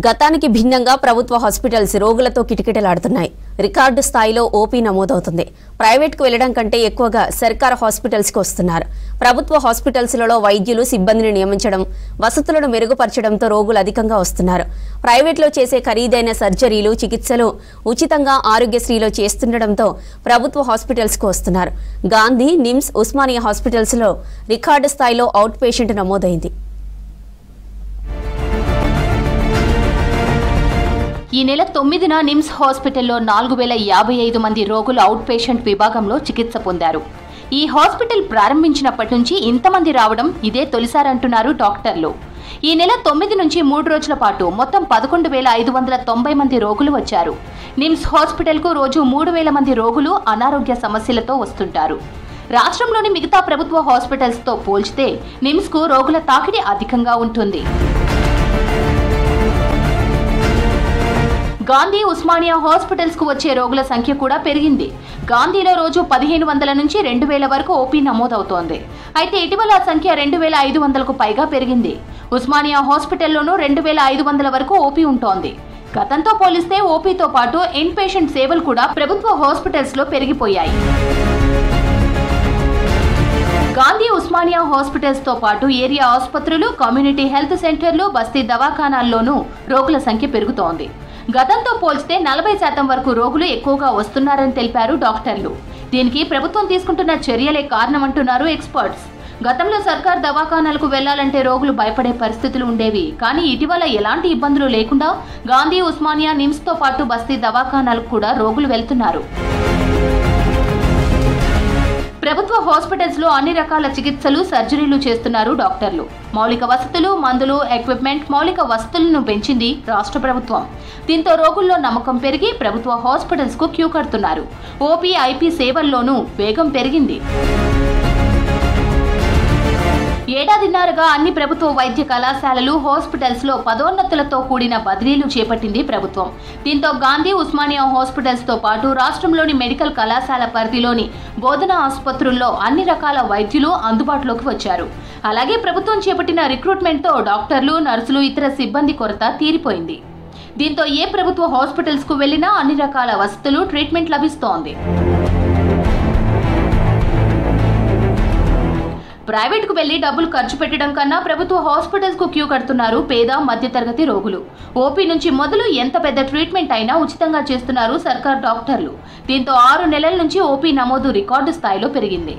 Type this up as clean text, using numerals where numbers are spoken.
గతానికి భిన్నంగా ప్రభుత్వ హాస్పిటల్స్ రోగులతో కిటకిటలాడుతున్నాయి. రికార్డు స్థాయిలో ఓపీ నమోదవుతుంది. ప్రైవేట్కు వెళ్లడం కంటే ఎక్కువగా సర్కారు హాస్పిటల్స్కు వస్తున్నారు. ప్రభుత్వ హాస్పిటల్స్లలో వైద్యులు సిబ్బందిని నియమించడం, వసతులను మెరుగుపరచడంతో రోగులు అధికంగా వస్తున్నారు. ప్రైవేట్లో చేసే ఖరీదైన సర్జరీలు, చికిత్సలు ఉచితంగా ఆరోగ్యశ్రీలో చేస్తుండటంతో ప్రభుత్వ హాస్పిటల్స్కు వస్తున్నారు. గాంధీ, నిమ్స్, ఉస్మానియా హాస్పిటల్స్లో రికార్డు స్థాయిలో అవుట్ పేషెంట్ నమోదైంది. ఈ నెల 9న నిమ్స్ హాస్పిటల్లో 4055 మంది రోగులు అవుట్ పేషెంట్ విభాగంలో చికిత్స పొందారు. ఈ హాస్పిటల్ ప్రారంభించినప్పటి నుంచి ఇంతమంది రావడం ఇదే తొలిసారంటున్నారు డాక్టర్లు. ఈ నెల 9 నుంచి 3 రోజుల పాటు మొత్తం 11,590 మంది రోగులు వచ్చారు. నిమ్స్ హాస్పిటల్కు రోజు 3,000 మంది రోగులు అనారోగ్య సమస్యలతో వస్తుంటారు. రాష్ట్రంలోని మిగతా ప్రభుత్వ హాస్పిటల్స్తో పోల్చితే నిమ్స్కు రోగుల తాకిడి అధికంగా ఉంటుంది. గాంధీ, ఉస్మానియా హాస్పిటల్స్ కు వచ్చే రోగుల సంఖ్య కూడా పెరిగింది. గాంధీలో రోజు 1500 నుంచి 2000 వరకు ఓపీ నమోదవుతోంది. అయితే ఇటీవల ఆ సంఖ్య 2500కు పైగా పెరిగింది. ఉస్మానియా హాస్పిటల్లోనూ 2500 వరకు ఓపీ ఉంటోంది. గతంతో పోలిస్తే ఓపీతో పాటు ఇన్ పేషెంట్ సేవలు కూడా ప్రభుత్వ హాస్పిటల్స్ లో పెరిగిపోయాయి. గాంధీ, ఉస్మానియా హాస్పిటల్స్ తో పాటు ఏరియా ఆసుపత్రులు, కమ్యూనిటీ హెల్త్ సెంటర్లు, బస్తీ దవాఖానాల్లోనూ రోగుల సంఖ్య పెరుగుతోంది. గతంతో పోల్చితే 40% వరకు రోగులు ఎక్కువగా వస్తున్నారని తెలిపారు డాక్టర్లు. దీనికి ప్రభుత్వం తీసుకుంటున్న చర్యలే కారణమంటున్నారు ఎక్స్పర్ట్స్. గతంలో సర్కార్ దవాఖానాలకు వెళ్లాలంటే రోగులు భయపడే పరిస్థితులు ఉండేవి. కానీ ఇటీవల ఎలాంటి ఇబ్బందులు లేకుండా గాంధీ, ఉస్మానియా, నిమ్స్ తో పాటు బస్తీ దవాఖానాలకు కూడా రోగులు వెళ్తున్నారు. ప్రభుత్వ హాస్పిటల్స్ లో అన్ని రకాల చికిత్సలు, సర్జరీలు చేస్తున్నారు డాక్టర్లు. మౌలిక వసతులు, మందులు, ఎక్విప్మెంట్, మౌలిక వసతులను పెంచింది రాష్ట్ర ప్రభుత్వం. దీంతో రోగుల్లో నమ్మకం పెరిగి ప్రభుత్వ హాస్పిటల్స్ కు క్యూ కడుతున్నారు. ఓపీ, ఐపీ సేవల్లోనూ వేగం పెరిగింది. ఏడాదిన్నరగా అన్ని ప్రభుత్వ వైద్య కళాశాలలు, హాస్పిటల్స్ లో పదోన్నతులతో కూడిన బదిలీలు చేపట్టింది ప్రభుత్వం. దీంతో గాంధీ, ఉస్మానియా హాస్పిటల్స్ తో పాటు రాష్ట్రంలోని మెడికల్ కళాశాల పరిధిలోని బోధనా ఆసుపత్రుల్లో అన్ని రకాల వైద్యులు అందుబాటులోకి వచ్చారు. అలాగే ప్రభుత్వం చేపట్టిన రిక్రూట్మెంట్ తో డాక్టర్లు, నర్సులు, ఇతర సిబ్బంది కొరత తీరిపోయింది. దీంతో ఏ ప్రభుత్వ హాస్పిటల్స్ కు వెళ్లినా అన్ని రకాల వసతులు, ట్రీట్మెంట్ లభిస్తోంది. ప్రైవేట్ కు వెళ్లి డబ్బులు ఖర్చు పెట్టడం కన్నా ప్రభుత్వ హాస్పిటల్స్ కు క్యూ కడుతున్నారు పేద, మధ్యతరగతి రోగులు. ఓపీ నుంచి మొదలు ఎంత పెద్ద ట్రీట్మెంట్ అయినా ఉచితంగా చేస్తున్నారు సర్కార్ డాక్టర్లు. దీంతో 6 నెలల నుంచి ఓపీ నమోదు రికార్డు స్థాయిలో పెరిగింది.